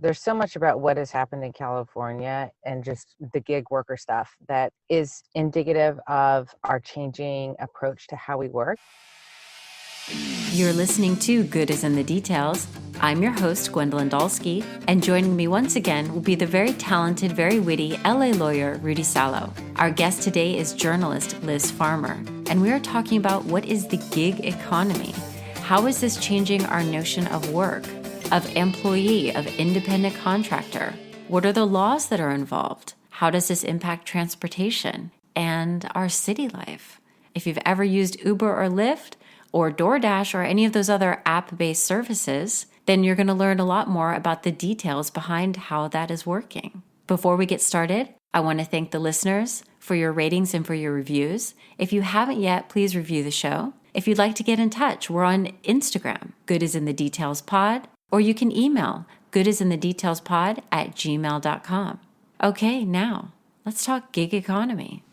there's so much about what has happened in California and just the gig worker stuff that is indicative of our changing approach to how we work. You're listening to Good is in the Details. I'm your host, Gwendolyn Dolske, and joining me once again will be the very talented, very witty LA lawyer, Rudy Salo. Our guest today is journalist Liz Farmer, and we are talking about what is the gig economy. How is this changing our notion of work, of employee, of independent contractor? What are the laws that are involved? How does this impact transportation and our city life? If you've ever used Uber or Lyft, or DoorDash or any of those other app-based services, then you're going to learn a lot more about the details behind how that is working. Before we get started, I want to thank the listeners for your ratings and for your reviews. If you haven't yet, please review the show. If you'd like to get in touch, we're on Instagram, Good is in the Details Pod, or you can email goodisinthe.detailspod@gmail.com. Okay, now let's talk gig economy.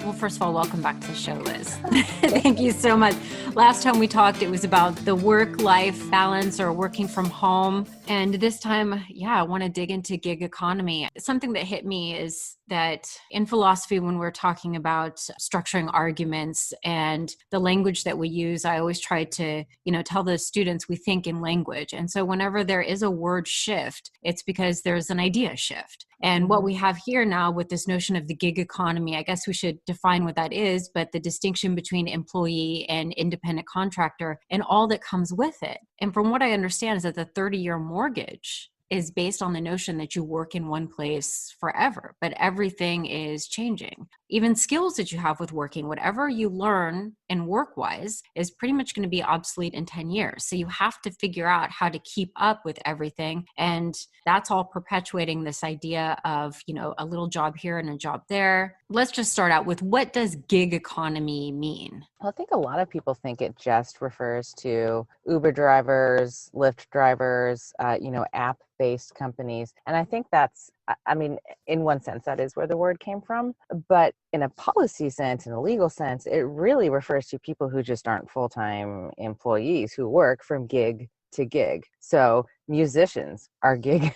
Well, first of all, welcome back to the show, Liz. Thank you so much. Last time we talked, it was about the work-life balance or working from home. And this time, I want to dig into gig economy. Something that hit me is that in philosophy, when we're talking about structuring arguments and the language that we use, I always try to, tell the students we think in language. And so whenever there is a word shift, it's because there's an idea shift. And what we have here now with this notion of the gig economy, I guess we should define what that is, but the distinction between employee and independent contractor and all that comes with it. And from what I understand is that the 30-year mortgage is based on the notion that you work in one place forever, but everything is changing. Even skills that you have with working, whatever you learn and work-wise is pretty much going to be obsolete in 10 years. So you have to figure out how to keep up with everything. And that's all perpetuating this idea of, a little job here and a job there. Let's just start out with, what does gig economy mean? Well, I think a lot of people think it just refers to Uber drivers, Lyft drivers, app-based companies. And I think that's, in one sense, that is where the word came from. But in a policy sense, in a legal sense, it really refers to people who just aren't full-time employees who work from gig to gig. So musicians are gig,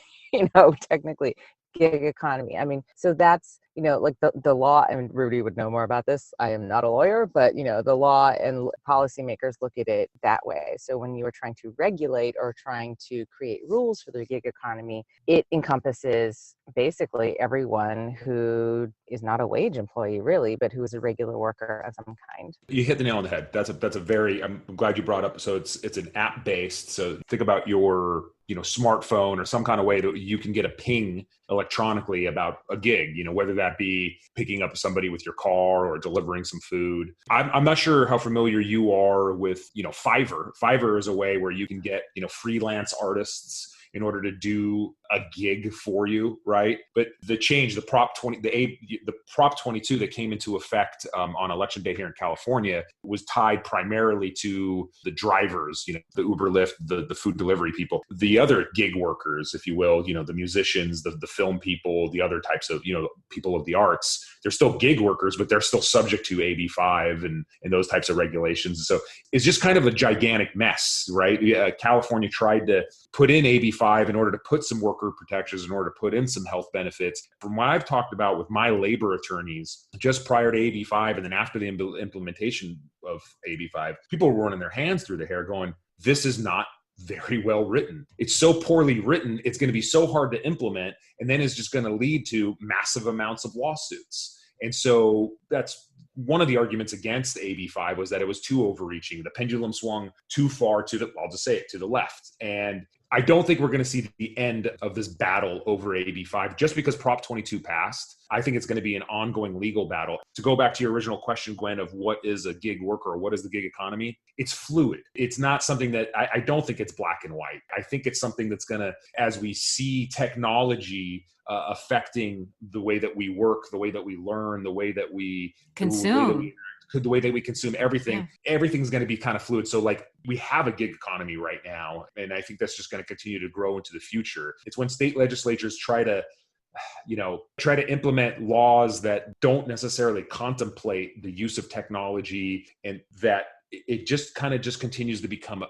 technically gig economy. So that's, like the law, and Rudy would know more about this. I am not a lawyer, but, the law and policymakers look at it that way. So when you are trying to regulate or trying to create rules for the gig economy, it encompasses basically everyone who is not a wage employee really, but who is a regular worker of some kind. You hit the nail on the head. That's a very, I'm glad you brought up. So it's an app based. So think about your smartphone or some kind of way that you can get a ping electronically about a gig, whether that be picking up somebody with your car or delivering some food. I'm not sure how familiar you are with, Fiverr. Fiverr is a way where you can get, freelance artists in order to do a gig for you, right? But the change, the Prop 22 that came into effect on Election Day here in California was tied primarily to the drivers, the Uber, Lyft, the food delivery people. The other gig workers, if you will, the musicians, the film people, the other types of, people of the arts, they're still gig workers, but they're still subject to AB5 and those types of regulations. So it's just kind of a gigantic mess, right? California tried to put in AB5 in order to put some worker protections, in order to put in some health benefits. From what I've talked about with my labor attorneys, just prior to AB5 and then after the implementation of AB5, people were running their hands through the hair going, this is not very well written. It's so poorly written, it's going to be so hard to implement, and then it's just going to lead to massive amounts of lawsuits. And so that's one of the arguments against AB5 was that it was too overreaching. The pendulum swung too far to the left. And I don't think we're going to see the end of this battle over AB5 just because Prop 22 passed. I think it's going to be an ongoing legal battle. To go back to your original question, Gwen, of what is a gig worker or what is the gig economy? It's fluid. It's not something that I don't think it's black and white. I think it's something that's going to, as we see technology affecting the way that we work, the way that we learn, the way that we consume. The way that we consume everything, everything's going to be kind of fluid. So like we have a gig economy right now, and I think that's just going to continue to grow into the future. It's when state legislatures try to implement laws that don't necessarily contemplate the use of technology and that it just kind of just continues to become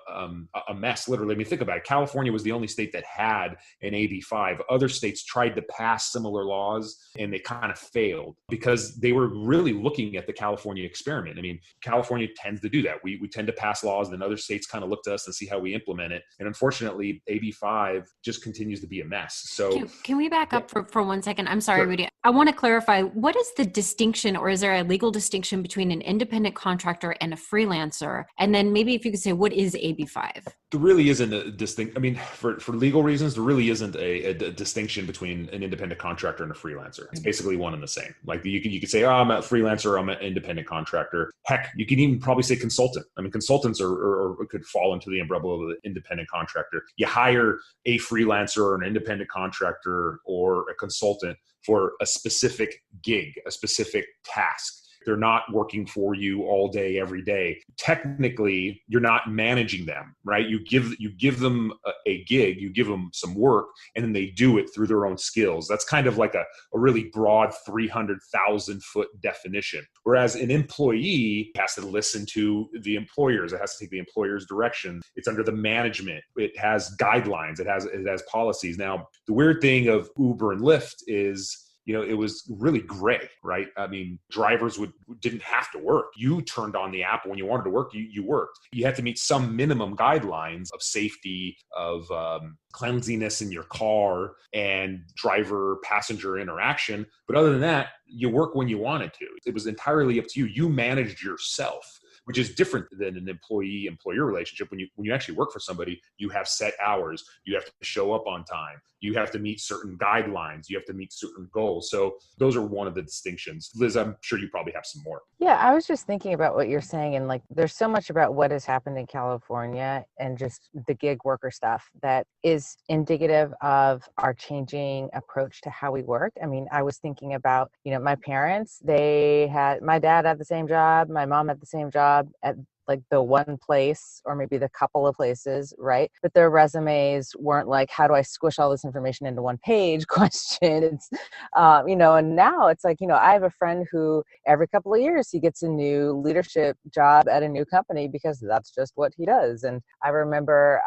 a mess. Literally, I mean, think about it. California was the only state that had an AB5. Other states tried to pass similar laws and they kind of failed because they were really looking at the California experiment. I mean, California tends to do that. We tend to pass laws, then other states kind of look to us and see how we implement it. And unfortunately, AB5 just continues to be a mess. So can we back up for 1 second? I'm sorry, Sure. Rudy. I want to clarify, what is the distinction, or is there a legal distinction between an independent contractor and a freelancer? And then maybe if you could say, what is AB5? There really isn't a distinct, I mean, for legal reasons, there really isn't a distinction between an independent contractor and a freelancer. It's basically one and the same. Like you could say, oh, I'm a freelancer, or I'm an independent contractor. Heck, you can even probably say consultant. I mean, consultants are could fall into the umbrella of the independent contractor. You hire a freelancer or an independent contractor or a consultant for a specific gig, a specific task. They're not working for you all day, every day. Technically, you're not managing them, right? You give them a gig, you give them some work, and then they do it through their own skills. That's kind of like a really broad 300,000 foot definition. Whereas an employee has to listen to the employers. It has to take the employer's direction. It's under the management. It has guidelines. It has policies. Now, the weird thing of Uber and Lyft is, it was really gray, right? I mean, drivers didn't have to work. You turned on the app when you wanted to work, you worked. You had to meet some minimum guidelines of safety, of cleanliness in your car, and driver-passenger interaction. But other than that, you work when you wanted to. It was entirely up to you. You managed yourself, which is different than an employee-employer relationship. When you actually work for somebody, you have set hours. You have to show up on time. You have to meet certain guidelines. You have to meet certain goals. So those are one of the distinctions. Liz, I'm sure you probably have some more. Yeah, I was just thinking about what you're saying, and like there's so much about what has happened in California and just the gig worker stuff that is indicative of our changing approach to how we work. I mean, I was thinking about, my parents, my dad had the same job, my mom had the same job at like the one place or maybe the couple of places, right? But their resumes weren't like, how do I squish all this information into one page question. It's, and now it's like, I have a friend who every couple of years he gets a new leadership job at a new company because that's just what he does. And I remember,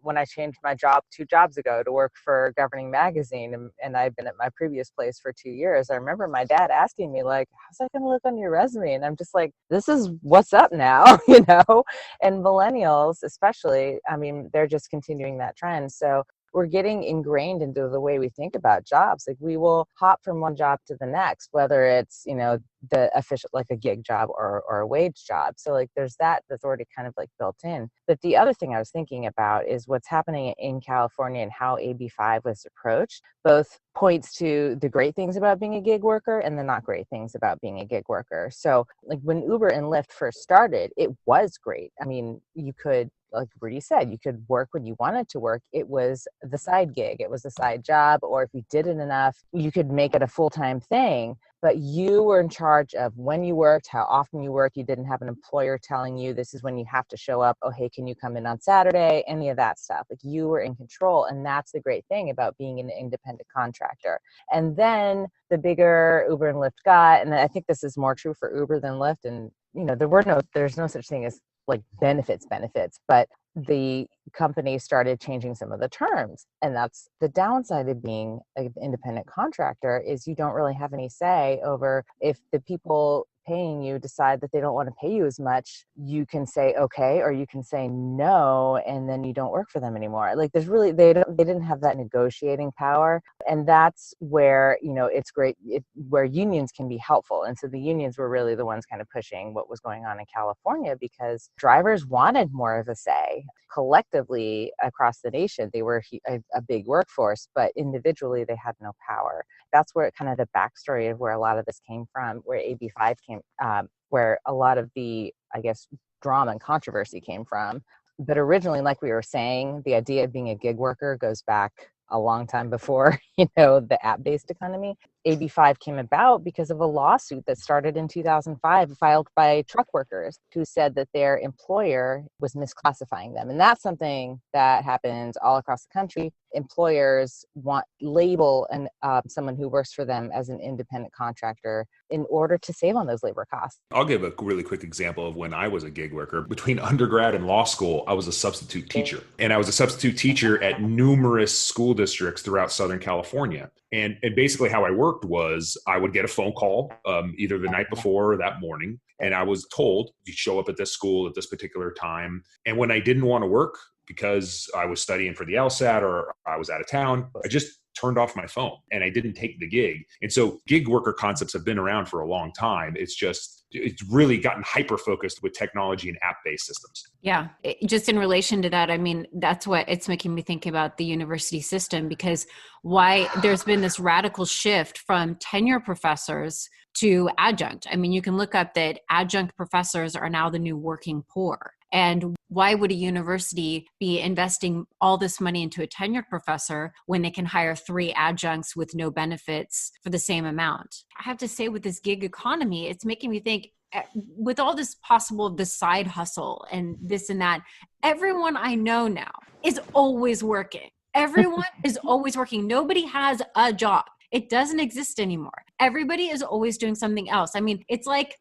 when I changed my job 2 jobs ago to work for Governing Magazine, and I've been at my previous place for 2 years, I remember my dad asking me like, how's that going to look on your resume? And I'm just like, this is what's up now. And millennials, especially, I mean, they're just continuing that trend. So we're getting ingrained into the way we think about jobs. Like we will hop from one job to the next, whether it's, the official, like a gig job or a wage job. So like there's that's already kind of like built in. But the other thing I was thinking about is what's happening in California and how AB5 was approached both points to the great things about being a gig worker and the not great things about being a gig worker. So like when Uber and Lyft first started, it was great. I mean, you could, like Rudy said, you could work when you wanted to work. It was the side gig. It was a side job. Or if you did it enough, you could make it a full-time thing. But you were in charge of when you worked, how often you worked. You didn't have an employer telling you this is when you have to show up. Oh, hey, can you come in on Saturday? Any of that stuff. Like you were in control. And that's the great thing about being an independent contractor. And then the bigger Uber and Lyft got, and I think this is more true for Uber than Lyft. And, there's no such thing as like benefits, but the company started changing some of the terms. And that's the downside of being an independent contractor is you don't really have any say over if the people paying you decide that they don't want to pay you as much. You can say okay, or you can say no, and then you don't work for them anymore. Like there's really, they didn't have that negotiating power. And that's where, it's great, where unions can be helpful. And so the unions were really the ones kind of pushing what was going on in California because drivers wanted more of a say. Collectively across the nation, they were a big workforce, but individually they had no power. That's where kind of the backstory of where a lot of this came from, where AB5 came, where a lot of the, I guess, drama and controversy came from. But originally, like we were saying, the idea of being a gig worker goes back a long time before, the app-based economy. AB5 came about because of a lawsuit that started in 2005, filed by truck workers who said that their employer was misclassifying them. And that's something that happens all across the country. Employers label someone who works for them as an independent contractor in order to save on those labor costs. I'll give a really quick example of when I was a gig worker. Between undergrad and law school, I was a substitute teacher. And I was a substitute teacher at numerous school districts throughout Southern California. And basically how I worked was I would get a phone call either the night before or that morning. And I was told, you show up at this school at this particular time. And when I didn't want to work because I was studying for the LSAT or I was out of town, I just turned off my phone and I didn't take the gig. And so gig worker concepts have been around for a long time. It's really gotten hyper-focused with technology and app-based systems. Yeah. Just in relation to that, I mean, that's what it's making me think about the university system, because why there's been this radical shift from tenure professors to adjunct. I mean, you can look up that adjunct professors are now the new working poor. And why would a university be investing all this money into a tenured professor when they can hire 3 adjuncts with no benefits for the same amount? I have to say, with this gig economy, it's making me think, with all this possible, the side hustle and this and that, everyone I know now is always working. Everyone is always working. Nobody has a job. It doesn't exist anymore. Everybody is always doing something else. I mean, it's like,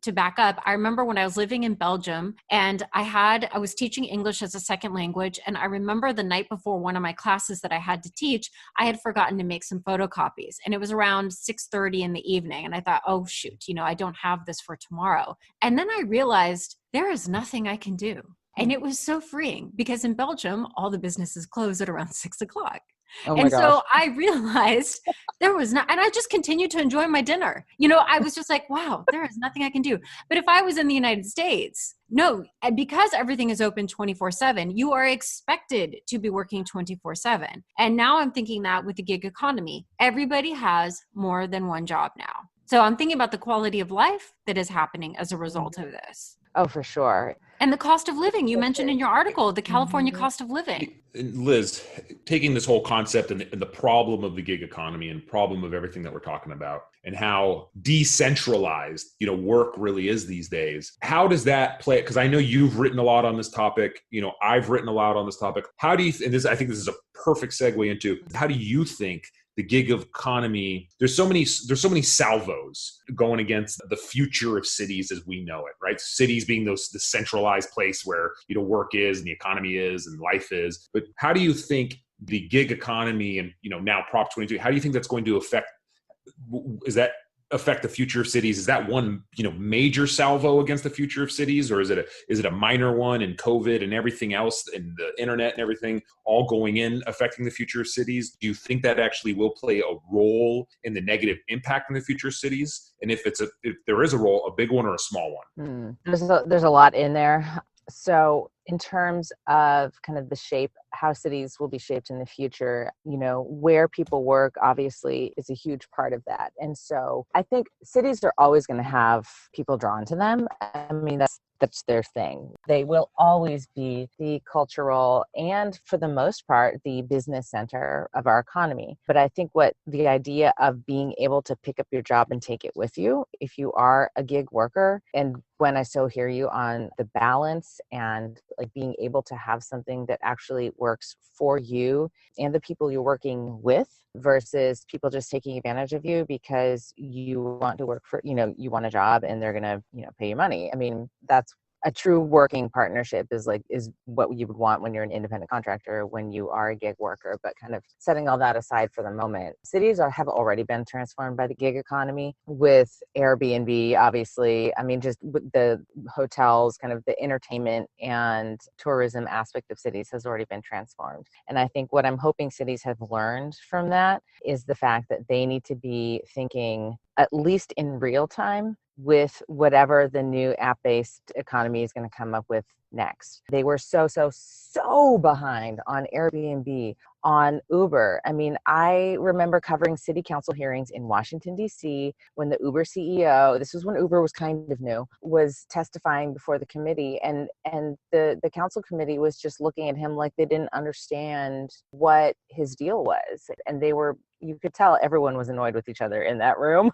to back up, I remember when I was living in Belgium and I was teaching English as a second language. And I remember the night before one of my classes that I had to teach, I had forgotten to make some photocopies. And it was around 6:30 in the evening. And I thought, oh, shoot, I don't have this for tomorrow. And then I realized there is nothing I can do. And it was so freeing because in Belgium, all the businesses close at around 6 o'clock. Oh my and gosh. so I realized there was not, and I just continued to enjoy my dinner. I was just like, wow, there is nothing I can do. But if I was in the United States, no, because everything is open 24/7, you are expected to be working 24/7. And now I'm thinking that with the gig economy, everybody has more than one job now. So I'm thinking about the quality of life that is happening as a result of this. Oh, for sure. And the cost of living, you mentioned in your article, the California cost of living. Liz, taking this whole concept and the problem of the gig economy and problem of everything that we're talking about and how decentralized, work really is these days. How does that play? Because I know you've written a lot on this topic. I've written a lot on this topic. How do you, I think this is a perfect segue into, how do you think the gig economy, there's so many salvos going against the future of cities as we know it, right? Cities being the centralized place where, work is and the economy is and life is. But how do you think the gig economy and, now Prop 22, how do you think that's going to affect the future of cities? Is that one, major salvo against the future of cities, or is it a minor one in COVID and everything else and the internet and everything all going in affecting the future of cities? Do you think that actually will play a role in the negative impact in the future of cities? And if there is a role, a big one or a small one? There's a lot in there. So in terms of kind of the shape, how cities will be shaped in the future, where people work obviously is a huge part of that. And so I think cities are always going to have people drawn to them. I mean, that's their thing. They will always be the cultural and, for the most part, the business center of our economy. But I think what the idea of being able to pick up your job and take it with you, if you are a gig worker, and when I so hear you on the balance and like being able to have something that actually works for you and the people you're working with versus people just taking advantage of you because you want to work for, you want a job and they're going to, pay you money. I mean, that's a true working partnership is what you would want when you're an independent contractor, when you are a gig worker. But kind of setting all that aside for the moment, cities have already been transformed by the gig economy with Airbnb, obviously. I mean, just with the hotels, kind of the entertainment and tourism aspect of cities has already been transformed. And I think what I'm hoping cities have learned from that is the fact that they need to be thinking, at least in real time, with whatever the new app-based economy is going to come up with next. They were so behind on Airbnb, on Uber. I mean, I remember covering city council hearings in Washington, D.C. when the Uber CEO, this was when Uber was kind of new, was testifying before the committee. And the council committee was just looking at him like they didn't understand what his deal was. And they were you could tell everyone was annoyed with each other in that room.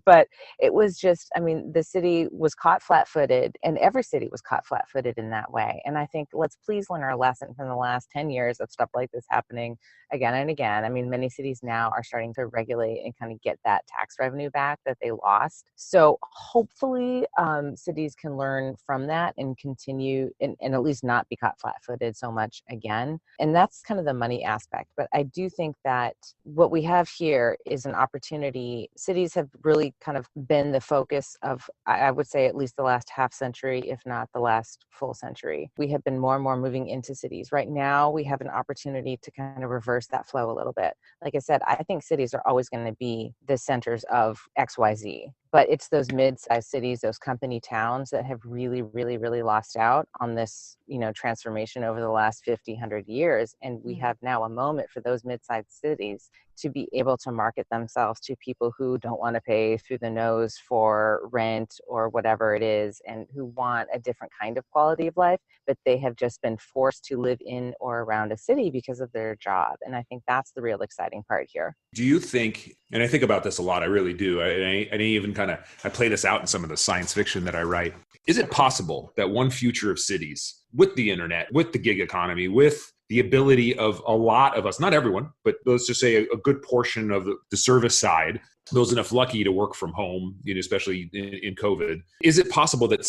But it was just, I mean, the city was caught flat-footed, and every city was caught flat-footed in that way. And I think let's please learn our lesson from the last 10 years of stuff like this happening again and again. I mean, many cities now are starting to regulate and kind of get that tax revenue back that they lost. So hopefully cities can learn from that and continue and at least not be caught flat-footed so much again. And that's kind of the money aspect. But I do think that what we have here is an opportunity. Cities have really kind of been the focus of, I would say, at least the last half century, if not the last full century. We have been more and more moving into cities. Right now, we have an opportunity to kind of reverse that flow a little bit. Like I said, I think cities are always going to be the centers of XYZ. But it's those mid-sized cities, those company towns that have really, really, really lost out on this, transformation over the last 50, 100 years. And we have now a moment for those mid-sized cities to be able to market themselves to people who don't want to pay through the nose for rent or whatever it is, and who want a different kind of quality of life, but they have just been forced to live in or around a city because of their job. And I think that's the real exciting part here. Do you think, and I think about this a lot, I really do, I even I play this out in some of the science fiction that I write. Is it possible that one future of cities, with the internet, with the gig economy, with the ability of a lot of us, not everyone, but let's just say a good portion of the service side, those enough lucky to work from home, especially in COVID, is it possible that,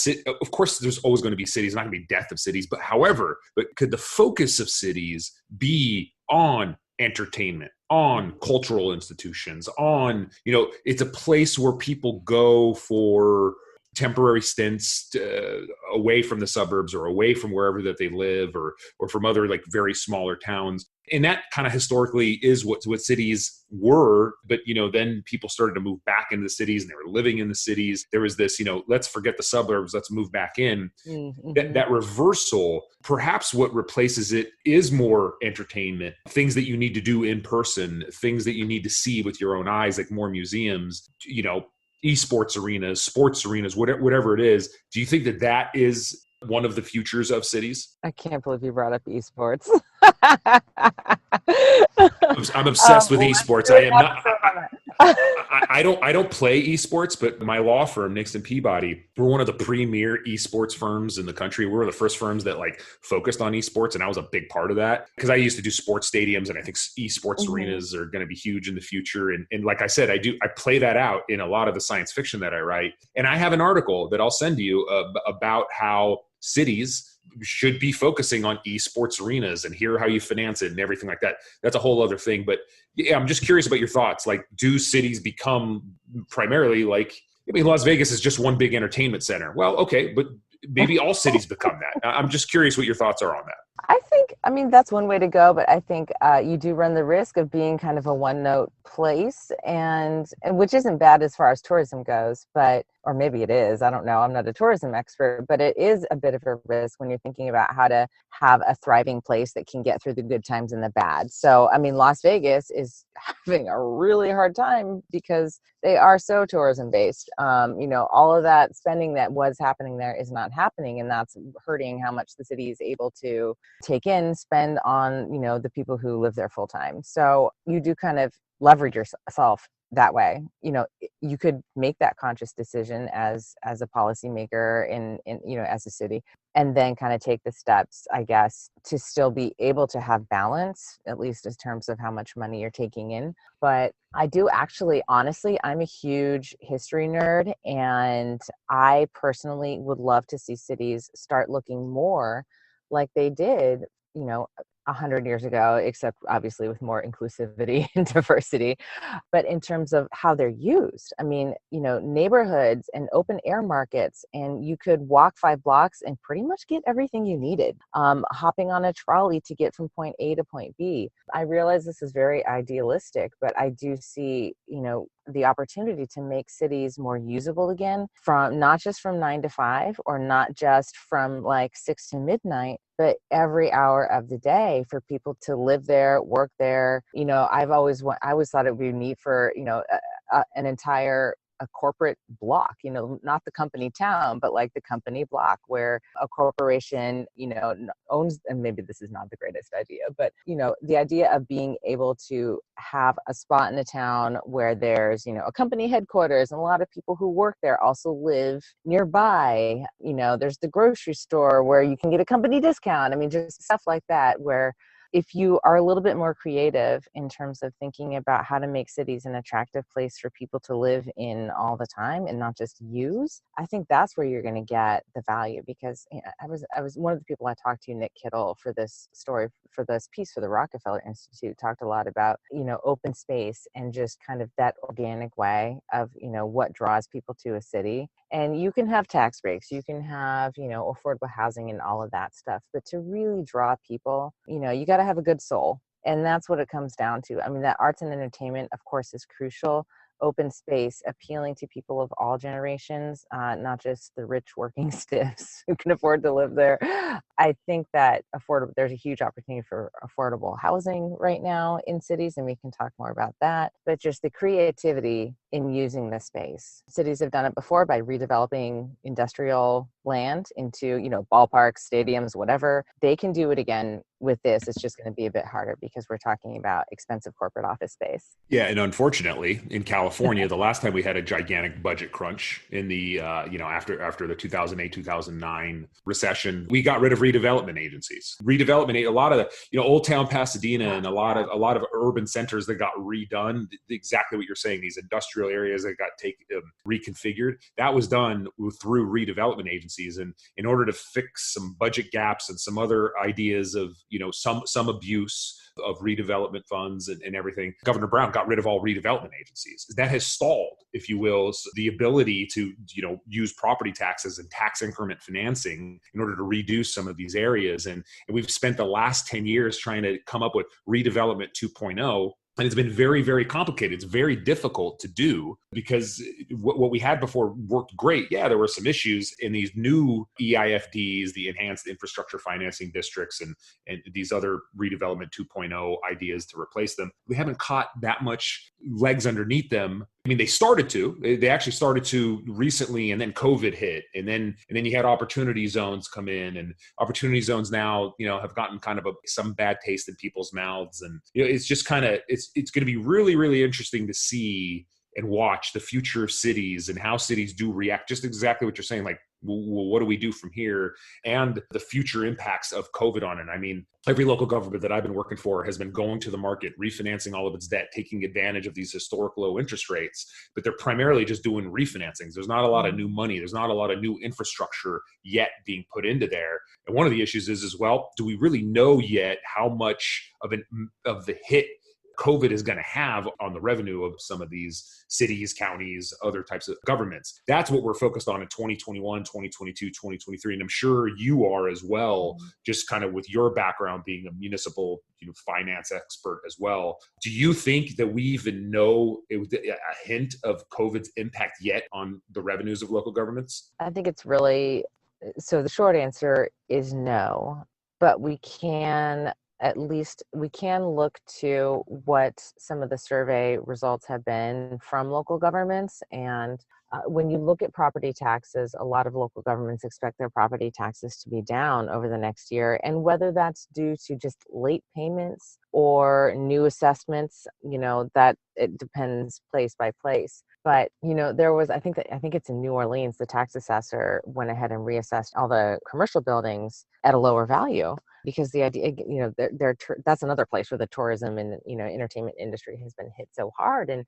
of course, there's always going to be cities, not going to be death of cities, but could the focus of cities be on entertainment, on cultural institutions, on, it's a place where people go for temporary stints away from the suburbs or away from wherever that they live, or from other very smaller towns. And that kind of historically is what cities were. But, then people started to move back into the cities and they were living in the cities. There was this, let's forget the suburbs, let's move back in. Mm-hmm. That reversal, perhaps what replaces it is more entertainment, things that you need to do in person, things that you need to see with your own eyes, like more museums, esports arenas, sports arenas, whatever it is. Do you think that is one of the futures of cities? I can't believe you brought up esports. I'm obsessed with esports. I am not. I don't play esports, but my law firm, Nixon Peabody, we're one of the premier esports firms in the country. We were the first firms that focused on esports, and I was a big part of that because I used to do sports stadiums, and I think esports arenas are going to be huge in the future. And like I said, I play that out in a lot of the science fiction that I write, and I have an article that I'll send to you about how cities should be focusing on esports arenas and hear how you finance it and everything like that. That's a whole other thing. But yeah, I'm just curious about your thoughts. Do cities become primarily Las Vegas is just one big entertainment center? Well, okay, but maybe all cities become that. I'm just curious what your thoughts are on that. I mean, that's one way to go, but I think you do run the risk of being kind of a one-note place, and which isn't bad as far as tourism goes, or maybe it is. I don't know. I'm not a tourism expert, but it is a bit of a risk when you're thinking about how to have a thriving place that can get through the good times and the bad. So, I mean, Las Vegas is having a really hard time because they are so tourism based. All of that spending that was happening there is not happening, and that's hurting how much the city is able to take in, spend on, the people who live there full time. So you do kind of leverage yourself that way. You could make that conscious decision as a policymaker in as a city, and then kind of take the steps, I guess, to still be able to have balance, at least in terms of how much money you're taking in. But I do actually, honestly, I'm a huge history nerd, and I personally would love to see cities start looking more like they did, 100 years ago, except obviously with more inclusivity and diversity. But in terms of how they're used, I mean, neighborhoods and open air markets, and you could walk 5 blocks and pretty much get everything you needed. Hopping on a trolley to get from point A to point B. I realize this is very idealistic, but I do see, the opportunity to make cities more usable again, from not just from 9 to 5, or not just from 6 to midnight, but every hour of the day for people to live there, work there. I always thought it would be neat for, an entire a corporate block, not the company town, but like the company block where a corporation, owns, and maybe this is not the greatest idea, but, the idea of being able to have a spot in a town where there's, a company headquarters and a lot of people who work there also live nearby. There's the grocery store where you can get a company discount. I mean, just stuff like that, where if you are a little bit more creative in terms of thinking about how to make cities an attractive place for people to live in all the time and not just use, I think that's where you're going to get the value. Because I was one of the people I talked to, Nick Kittle, for this story, for this piece for the Rockefeller Institute, talked a lot about, open space and just kind of that organic way of, what draws people to a city. And you can have tax breaks, you can have, affordable housing and all of that stuff. But to really draw people, you got to have a good soul. And that's what it comes down to. I mean, that arts and entertainment, of course, is crucial. Open space, appealing to people of all generations, not just the rich working stiffs who can afford to live there. I think that there's a huge opportunity for affordable housing right now in cities, and we can talk more about that. But just the creativity in using the space. Cities have done it before by redeveloping industrial land into, ballparks, stadiums, whatever. They can do it again with this. It's just going to be a bit harder because we're talking about expensive corporate office space. Yeah, and unfortunately, in California, the last time we had a gigantic budget crunch in the after the 2008-2009 recession, we got rid of redevelopment agencies. A lot of the Old Town Pasadena and a lot of urban centers that got redone. Exactly what you're saying. These industrial areas that got reconfigured. That was done through redevelopment agencies, and in order to fix some budget gaps and some other ideas of some abuse of redevelopment funds and everything, Governor Brown got rid of all redevelopment agencies. That has stalled, if you will, the ability to use property taxes and tax increment financing in order to reduce some of these areas. And we've spent the last 10 years trying to come up with redevelopment 2.0. And it's been very, very complicated. It's very difficult to do because what we had before worked great. Yeah, there were some issues in these new EIFDs, the Enhanced Infrastructure Financing Districts, and these other redevelopment 2.0 ideas to replace them. We haven't caught that much legs underneath them. I mean, they started to. They actually started to recently, and then COVID hit, and then you had opportunity zones come in, and opportunity zones now, have gotten kind of some bad taste in people's mouths, and it's just kind of it's going to be really, really interesting to see and watch the future of cities and how cities do react. Just exactly what you're saying, like, well, what do we do from here? And the future impacts of COVID on it. I mean, every local government that I've been working for has been going to the market, refinancing all of its debt, taking advantage of these historic low interest rates, but they're primarily just doing refinancings. There's not a lot of new money. There's not a lot of new infrastructure yet being put into there. And one of the issues is, as well, do we really know yet how much of the hit COVID is going to have on the revenue of some of these cities, counties, other types of governments? That's what we're focused on in 2021, 2022, 2023. And I'm sure you are as well, just kind of with your background being a municipal finance expert as well. Do you think that we even know a hint of COVID's impact yet on the revenues of local governments? I think it's really, so the short answer is no, but we can look to what some of the survey results have been from local governments. And when you look at property taxes, a lot of local governments expect their property taxes to be down over the next year. And whether that's due to just late payments or new assessments, that it depends place by place. But, there was, I think it's in New Orleans, the tax assessor went ahead and reassessed all the commercial buildings at a lower value. Because the idea, that's another place where the tourism and, entertainment industry has been hit so hard. And,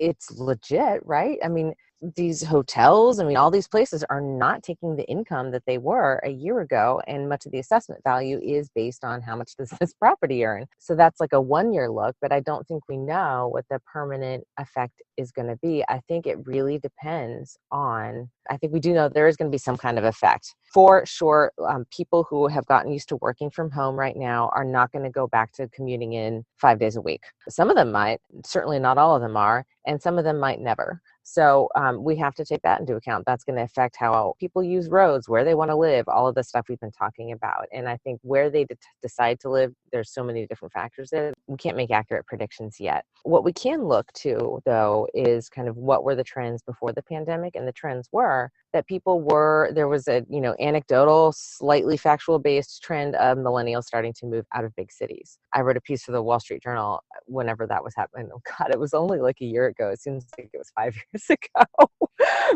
it's legit, right? I mean, these hotels, all these places are not taking the income that they were a year ago. And much of the assessment value is based on how much does this property earn. So that's like a 1-year look, but I don't think we know what the permanent effect is going to be. I think it really depends on, I think we do know there is going to be some kind of effect. For sure, people who have gotten used to working from home right now are not going to go back to commuting in 5 days a week. Some of them might, certainly not all of them are, and some of them might never. So we have to take that into account. That's going to affect how people use roads, where they want to live, all of the stuff we've been talking about. And I think where they decide to live, there's so many different factors there. We can't make accurate predictions yet. What we can look to, though, is kind of what were the trends before the pandemic. And the trends were that there was a, anecdotal, slightly factual based trend of millennials starting to move out of big cities. I wrote a piece for the Wall Street Journal whenever that was happening. Oh God, it was only like a year ago. It seems like it was 5 years ago,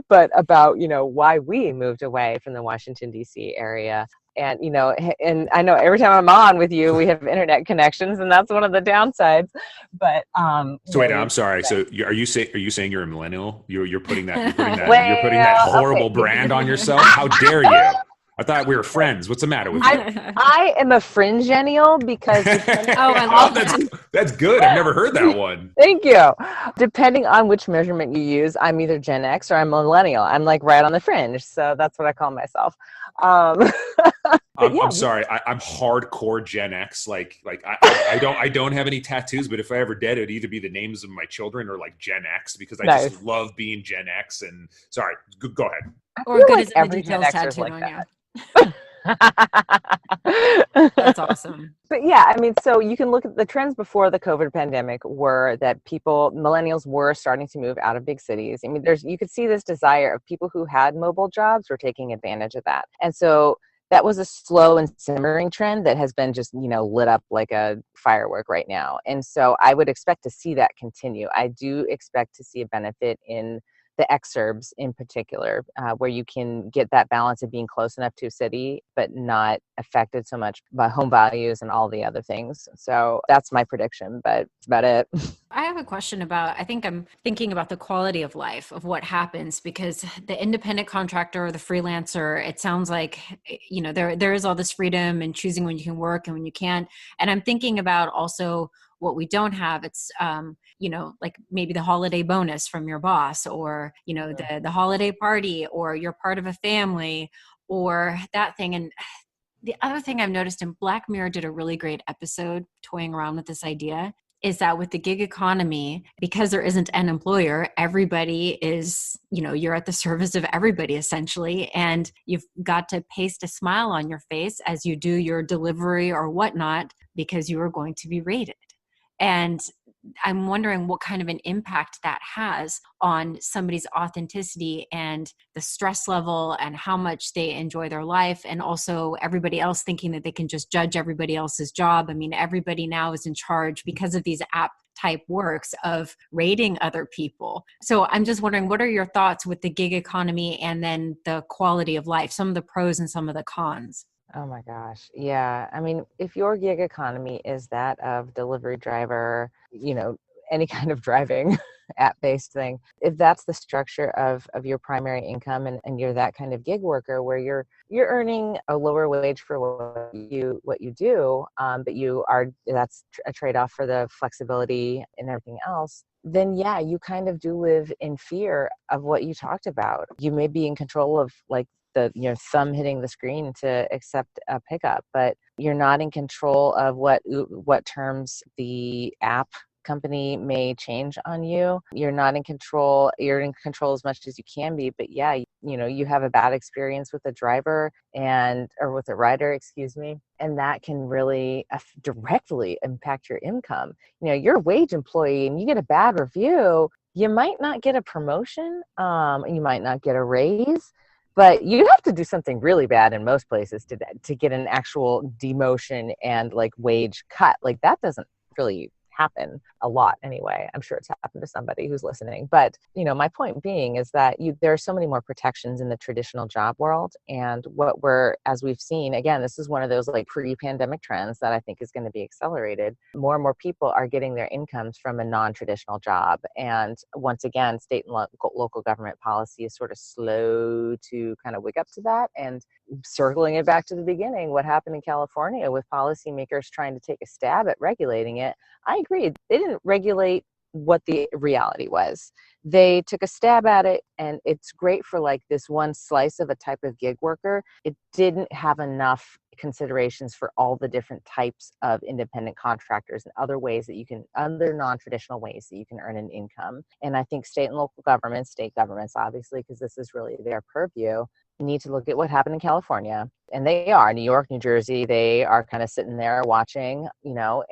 but about, why we moved away from the Washington, D.C. area. And, and I know every time I'm on with you, we have internet connections, and that's one of the downsides. But so wait, I'm sorry. So are you saying you're a millennial? You're putting that Well, you're putting that horrible okay. brand on yourself? How dare you? I thought we were friends. What's the matter with you? I am a fringennial because that's good. I've never heard that one. Thank you. Depending on which measurement you use, I'm either Gen X or I'm millennial. I'm like right on the fringe, so that's what I call myself. I'm sorry. I'm hardcore Gen X. Like I don't have any tattoos, but if I ever did, it'd either be the names of my children or like Gen X, because I just love being Gen X. And sorry, go ahead. Or good like as every the Gen details Xer's tattooed like on that. you. That's awesome. But yeah, I mean, so you can look at the trends before the COVID pandemic were that millennials were starting to move out of big cities. I mean, you could see this desire of people who had mobile jobs were taking advantage of that. And so that was a slow and simmering trend that has been just, lit up like a firework right now. And so I would expect to see that continue. I do expect to see a benefit in the exurbs in particular, where you can get that balance of being close enough to a city, but not affected so much by home values and all the other things. So that's my prediction, but that's about it. I have a question I think I'm thinking about the quality of life of what happens, because the independent contractor or the freelancer, it sounds like, there is all this freedom and choosing when you can work and when you can't. And I'm thinking about also what we don't have. It's, like maybe the holiday bonus from your boss, or, the holiday party, or you're part of a family, or that thing. And the other thing I've noticed, in Black Mirror did a really great episode toying around with this idea, is that with the gig economy, because there isn't an employer, everybody is, you're at the service of everybody essentially. And you've got to paste a smile on your face as you do your delivery or whatnot, because you are going to be rated. And I'm wondering what kind of an impact that has on somebody's authenticity and the stress level and how much they enjoy their life, and also everybody else thinking that they can just judge everybody else's job. I mean, everybody now is in charge because of these app type works of rating other people. So I'm just wondering, what are your thoughts with the gig economy and then the quality of life, some of the pros and some of the cons? Oh my gosh. Yeah. I mean, if your gig economy is that of delivery driver, any kind of driving app-based thing, if that's the structure of your primary income, and you're that kind of gig worker where you're earning a lower wage for what you do, but that's a trade-off for the flexibility and everything else, then yeah, you kind of do live in fear of what you talked about. You may be in control of like your thumb hitting the screen to accept a pickup, but you're not in control of what terms the app company may change on you. You're not in control. You're in control as much as you can be, but yeah, you have a bad experience with a driver or with a rider, excuse me, and that can really directly impact your income. You're a wage employee and you get a bad review, you might not get a promotion, and you might not get a raise. But you have to do something really bad in most places to get an actual demotion and like wage cut. Like that doesn't really happen a lot anyway. I'm sure it's happened to somebody who's listening. But, my point being is that there are so many more protections in the traditional job world. And as we've seen, again, this is one of those like pre-pandemic trends that I think is going to be accelerated. More and more people are getting their incomes from a non-traditional job. And once again, state and local government policy is sort of slow to kind of wake up to that. And circling it back to the beginning, what happened in California with policymakers trying to take a stab at regulating it, I agree. They didn't regulate what the reality was. They took a stab at it, and it's great for like this one slice of a type of gig worker. It didn't have enough considerations for all the different types of independent contractors and other ways that other non-traditional ways that you can earn an income. And I think state and local governments, state governments, obviously, because this is really their purview, need to look at what happened in California. And they are, New York, New Jersey, they are kind of sitting there watching,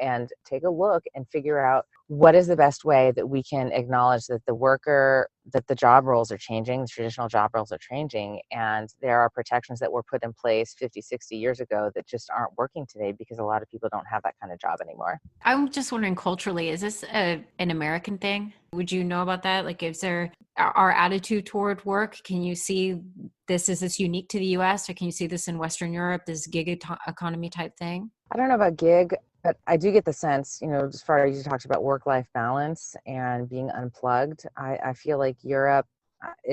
and take a look and figure out what is the best way that we can acknowledge that the job roles are changing, the traditional job roles are changing, and there are protections that were put in place 50, 60 years ago that just aren't working today because a lot of people don't have that kind of job anymore. I'm just wondering, culturally, is this an American thing? Would you know about that? Like, is there our attitude toward work? Can you see this? Is this unique to the US, or can you see this in Western Europe, this gig economy type thing? I don't know about gig, but I do get the sense, as far as you talked about work-life balance and being unplugged, I feel like Europe,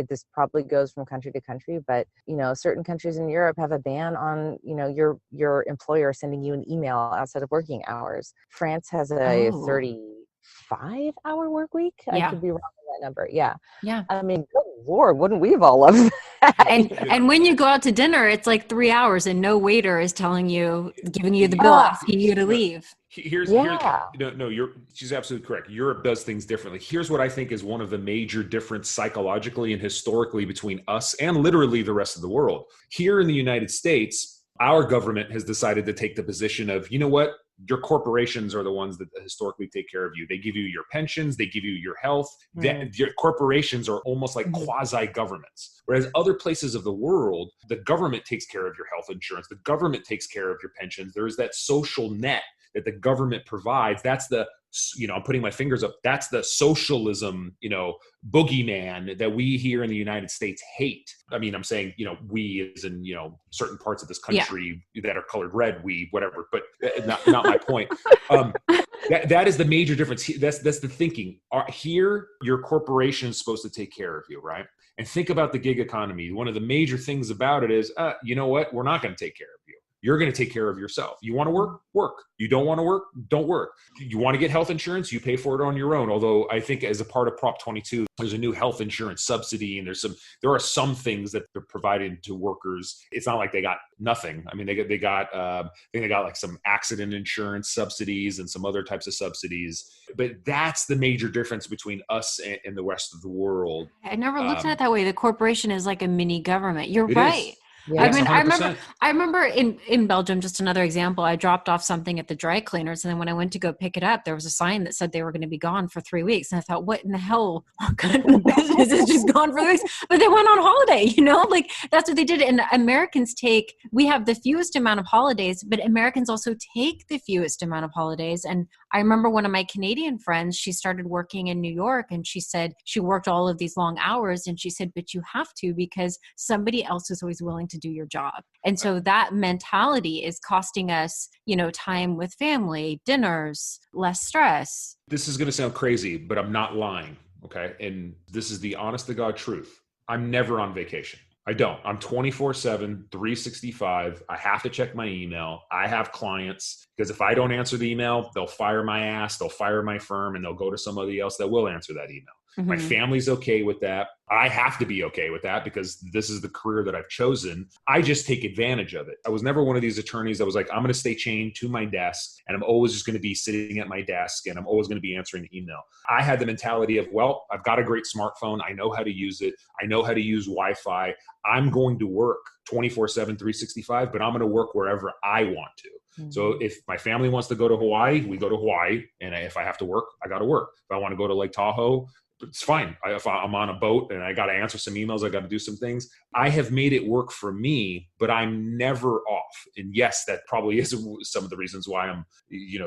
this probably goes from country to country, but, certain countries in Europe have a ban on, your employer sending you an email outside of working hours. France has a 35-hour work week. Yeah. I could be wrong on that number. Yeah. Yeah. I mean, good Lord, wouldn't we have all loved that? And when you go out to dinner, it's like 3 hours and no waiter is giving you the bill, asking you to leave. She's absolutely correct. Europe does things differently. Here's what I think is one of the major differences psychologically and historically between us and literally the rest of the world. Here in the United States, our government has decided to take the position of, you know what? Your corporations are the ones that historically take care of you. They give you your pensions. They give you your health. Your corporations are almost like quasi-governments. Whereas other places of the world, the government takes care of your health insurance. The government takes care of your pensions. There is that social net that the government provides. That's the, I'm putting my fingers up. That's the socialism, boogeyman that we here in the United States hate. I mean, I'm saying, we as in, certain parts of this country that are colored red, whatever, but not my point. That is the major difference. That's the thinking. Here, your corporation is supposed to take care of you, right? And think about the gig economy. One of the major things about it is, you know what? We're not going to take care of you. You're going to take care of yourself. You want to work? Work. You don't want to work? Don't work. You want to get health insurance? You pay for it on your own. Although I think as a part of Prop 22, there's a new health insurance subsidy, and there are some things that they're provided to workers. It's not like they got nothing. I mean, they got like some accident insurance subsidies and some other types of subsidies. But that's the major difference between us and the rest of the world. I never looked at it that way. The corporation is like a mini government. You're it right. Is. Yeah. I mean, I remember in Belgium, just another example, I dropped off something at the dry cleaners. And then when I went to go pick it up, there was a sign that said they were going to be gone for 3 weeks. And I thought, what in the hell? What kind of business is just gone for 3 weeks? But they went on holiday, like that's what they did. And Americans we have the fewest amount of holidays, but Americans also take the fewest amount of holidays. And I remember one of my Canadian friends, she started working in New York, and she said she worked all of these long hours. And she said, but you have to, because somebody else is always willing to do your job. And so that mentality is costing us, time with family, dinners, less stress. This is going to sound crazy, but I'm not lying. Okay. And this is the honest to God truth. I'm never on vacation. I don't. I'm 24/7, 365. I have to check my email. I have clients, because if I don't answer the email, they'll fire my ass, they'll fire my firm, and they'll go to somebody else that will answer that email. Mm-hmm. My family's okay with that. I have to be okay with that because this is the career that I've chosen. I just take advantage of it. I was never one of these attorneys that was like, I'm going to stay chained to my desk and I'm always just going to be sitting at my desk and I'm always going to be answering the email. I had the mentality of, well, I've got a great smartphone. I know how to use it. I know how to use Wi-Fi. I'm going to work 24/7, 365, but I'm going to work wherever I want to. Mm-hmm. So if my family wants to go to Hawaii, we go to Hawaii. And if I have to work, I got to work. If I want to go to Lake Tahoe, it's fine. If I'm on a boat and I got to answer some emails, I got to do some things. I have made it work for me, but I'm never off. And yes, that probably is some of the reasons why I'm,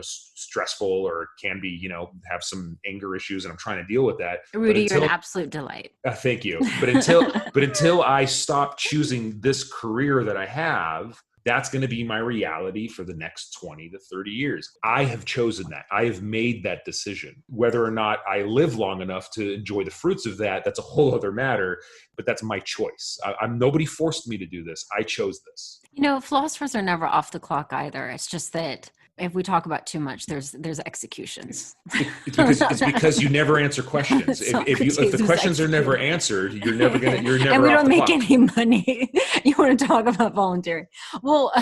stressful or can be, have some anger issues, and I'm trying to deal with that. Rudy, you're an absolute delight. Thank you. But until I stop choosing this career that I have, that's going to be my reality for the next 20 to 30 years. I have chosen that. I have made that decision. Whether or not I live long enough to enjoy the fruits of that, that's a whole other matter, but that's my choice. Nobody forced me to do this. I chose this. Philosophers are never off the clock either. It's just that if we talk about too much, there's executions. It's because you never answer questions. If the questions are never answered, you're never and we don't make any money. You want to talk about volunteering? Well, Well,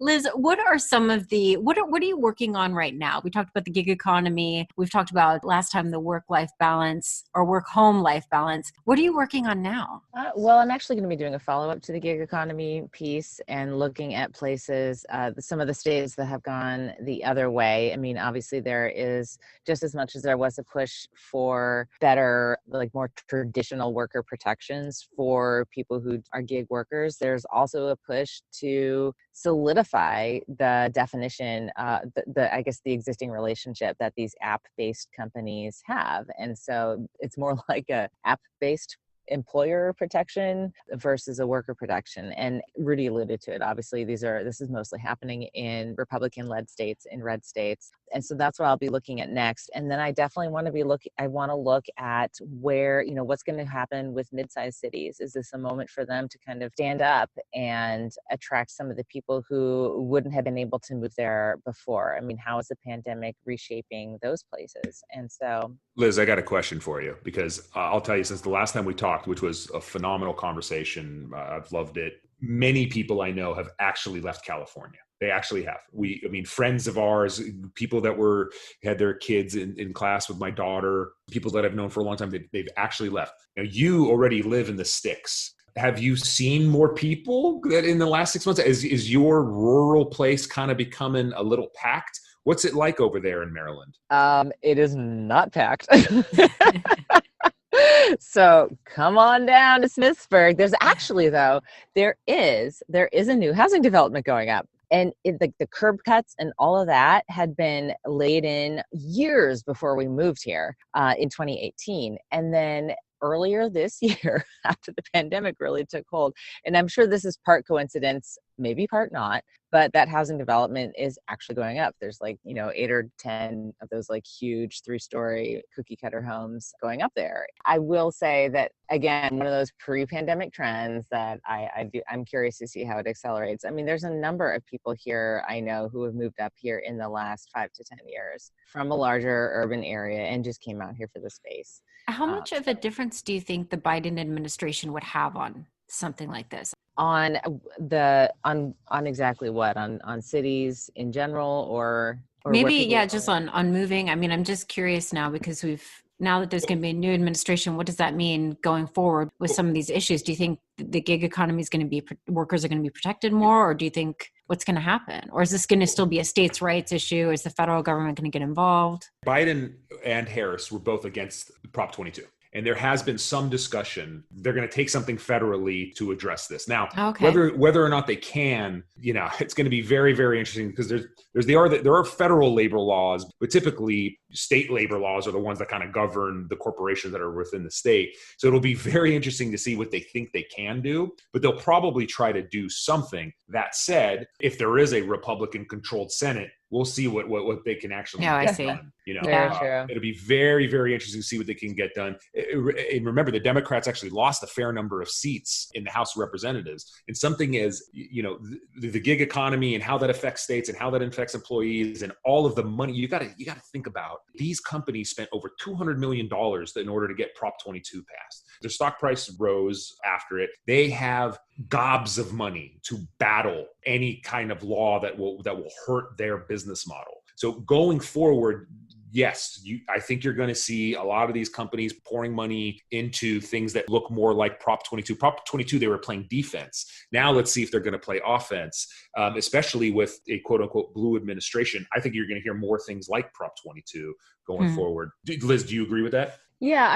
Liz, what are some of the, what are you working on right now? We talked about the gig economy. We've talked about last time the work-life balance or work-home life balance. What are you working on now? Well, I'm actually going to be doing a follow-up to the gig economy piece and looking at places, some of the states that have gone the other way. I mean, obviously there is, just as much as there was a push for better, like more traditional worker protections for people who are gig workers, there's also a push to solidify the definition, I guess the existing relationship that these app-based companies have. And so it's more like a app-based employer protection versus a worker protection. And Rudy alluded to it. Obviously, this is mostly happening in Republican-led states, in red states. And so that's what I'll be looking at next. And then I definitely want to look at where, what's going to happen with mid-sized cities. Is this a moment for them to kind of stand up and attract some of the people who wouldn't have been able to move there before? I mean, how is the pandemic reshaping those places? And so, Liz, I got a question for you, because I'll tell you, since the last time we talked, which was a phenomenal conversation, I've loved it. Many people I know have actually left California. They actually have. Friends of ours, people that had their kids in class with my daughter, people that I've known for a long time, they've actually left. Now, you already live in the sticks. Have you seen more people that in the last 6 months? Is your rural place kind of becoming a little packed? What's it like over there in Maryland? It is not packed. So come on down to Smithsburg. There's actually, though, there is a new housing development going up. And the curb cuts and all of that had been laid in years before we moved here in 2018. And then earlier this year, after the pandemic really took hold, and I'm sure this is part coincidence, maybe part not, but that housing development is actually going up. There's 8 or 10 of those huge 3-story cookie cutter homes going up there. I will say that, again, one of those pre-pandemic trends that I'm curious to see how it accelerates. I mean, there's a number of people here I know who have moved up here in the last 5 to 10 years from a larger urban area and just came out here for the space. How much of a difference do you think the Biden administration would have on something like this? On exactly what? On cities in general, or maybe, just on moving. I mean, I'm just curious now, because now that there's going to be a new administration, what does that mean going forward with some of these issues? Do you think the gig economy is going to be, workers are going to be protected more, or do you think what's going to happen? Or is this going to still be a states' rights issue? Is the federal government going to get involved? Biden and Harris were both against Prop 22. And there has been some discussion. They're going to take something federally to address this. Now, whether or not they can, it's going to be very, very interesting, because there are federal labor laws, but typically state labor laws are the ones that kind of govern the corporations that are within the state. So it'll be very interesting to see what they think they can do, but they'll probably try to do something. That said, if there is a Republican-controlled Senate, we'll see what they can actually get done. It'll be very, very interesting to see what they can get done. And remember, the Democrats actually lost a fair number of seats in the House of Representatives. And something is, the gig economy and how that affects states and how that affects employees and all of the money you got to think about. These companies spent over $200 million in order to get Prop 22 passed. Their stock price rose after it. They have gobs of money to battle any kind of law that will hurt their business model. So going forward, yes, I think you're going to see a lot of these companies pouring money into things that look more like Prop 22. Prop 22, they were playing defense. Now let's see if they're going to play offense, especially with a quote-unquote blue administration. I think you're going to hear more things like Prop 22 going forward. Liz, do you agree with that? Yeah,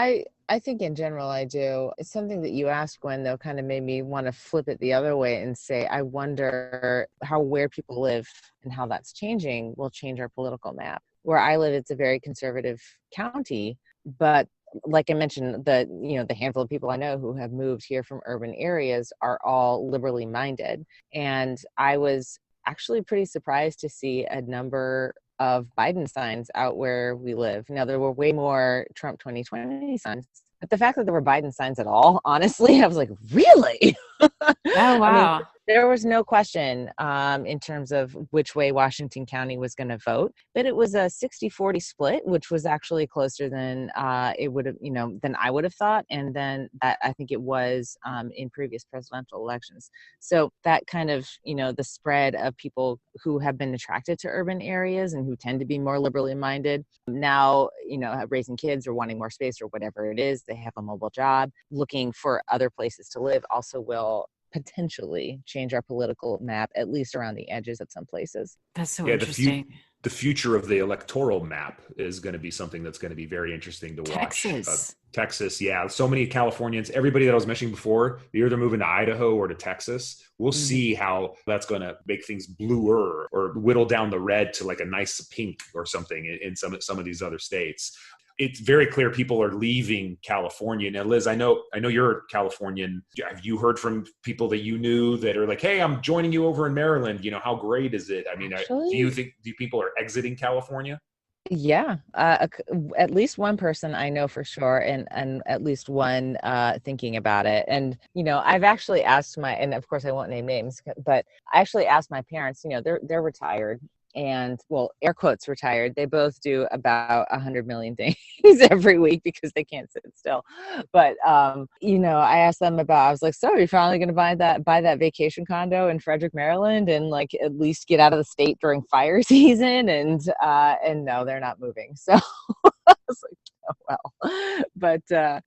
I think in general I do. It's something that you asked, Gwen, though, kind of made me want to flip it the other way and say, I wonder how where people live and how that's changing will change our political map. Where I live, it's a very conservative county, but like I mentioned, the handful of people I know who have moved here from urban areas are all liberally minded. And I was actually pretty surprised to see a number of Biden signs out where we live. Now, there were way more Trump 2020 signs, but the fact that there were Biden signs at all, honestly, I was like, really? Oh, wow. There was no question in terms of which way Washington County was going to vote, but it was a 60-40 split, which was actually closer than it would have, than I would have thought. And then that I think it was in previous presidential elections. So that kind of, the spread of people who have been attracted to urban areas and who tend to be more liberally minded now, raising kids or wanting more space or whatever it is, they have a mobile job, looking for other places to live also will potentially change our political map, at least around the edges at some places. That's so interesting. The future of the electoral map is going to be something that's going to be very interesting to watch. Texas, yeah. So many Californians, everybody that I was mentioning before, they're either moving to Idaho or to Texas. We'll see how that's going to make things bluer or whittle down the red to like a nice pink or something in some of these other states. It's very clear people are leaving California. Now, Liz, I know you're Californian. Have you heard from people that you knew that are like, hey, I'm joining you over in Maryland. How great is it? I mean, do people are exiting California? Yeah, at least one person I know for sure, and at least one thinking about it. And I've actually asked and of course I won't name names, but I actually asked my parents. They're retired. And well, air quotes retired. They both do about 100 million things every week because they can't sit still. But I asked them I was like, so are you finally going to buy that vacation condo in Frederick, Maryland, and like at least get out of the state during fire season? And no, they're not moving. So I was like, oh well. But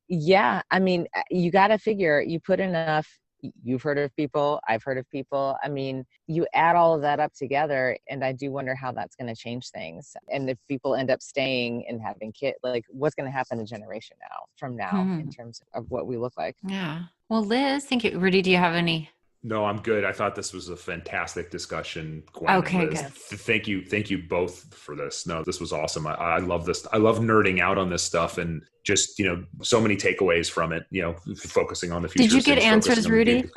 yeah, I mean, you got to figure you put enough. You've heard of people, I've heard of people. I mean, you add all of that up together, and I do wonder how that's going to change things. And if people end up staying and having kids, like what's going to happen a generation from now in terms of what we look like. Yeah. Well, Liz, thank you. Rudy, do you have any? No, I'm good. I thought this was a fantastic discussion. Gwen, okay, Liz. good. Thank you both for this. No, this was awesome. I love this. I love nerding out on this stuff and just, so many takeaways from it, focusing on the future. Did you get answers, Rudy?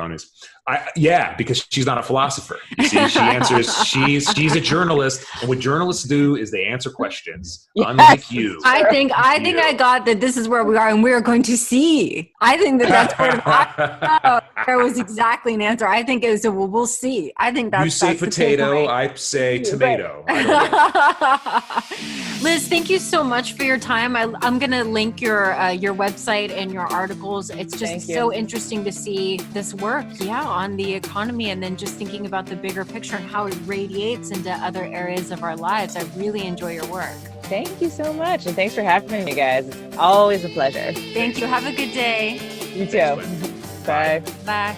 Yeah, because she's not a philosopher. You see, she answers, she's a journalist. And what journalists do is they answer questions, unlike you. I think I got that this is where we are and we're going to see. I think that's where there was exactly an answer. I think it was we'll see. I think that's you say potato, I say tomato. Liz, thank you so much for your time. I'm going to link your website and your articles. It's just so interesting to see this work, on the economy, and then just thinking about the bigger picture and how it radiates into other areas of our lives. I really enjoy your work. Thank you so much, and thanks for having me, guys. It's always a pleasure. Thank you. Have a good day. You too. Bye. Bye.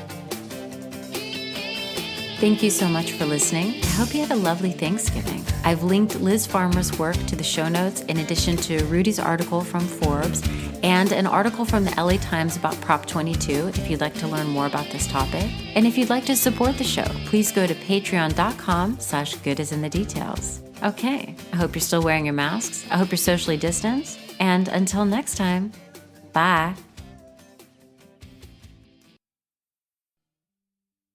Thank you so much for listening. I hope you had a lovely Thanksgiving. I've linked Liz Farmer's work to the show notes in addition to Rudy's article from Forbes and an article from the LA Times about Prop 22 if you'd like to learn more about this topic. And if you'd like to support the show, please go to patreon.com/goodisinthedetails. Okay, I hope you're still wearing your masks. I hope you're socially distanced. And until next time, bye.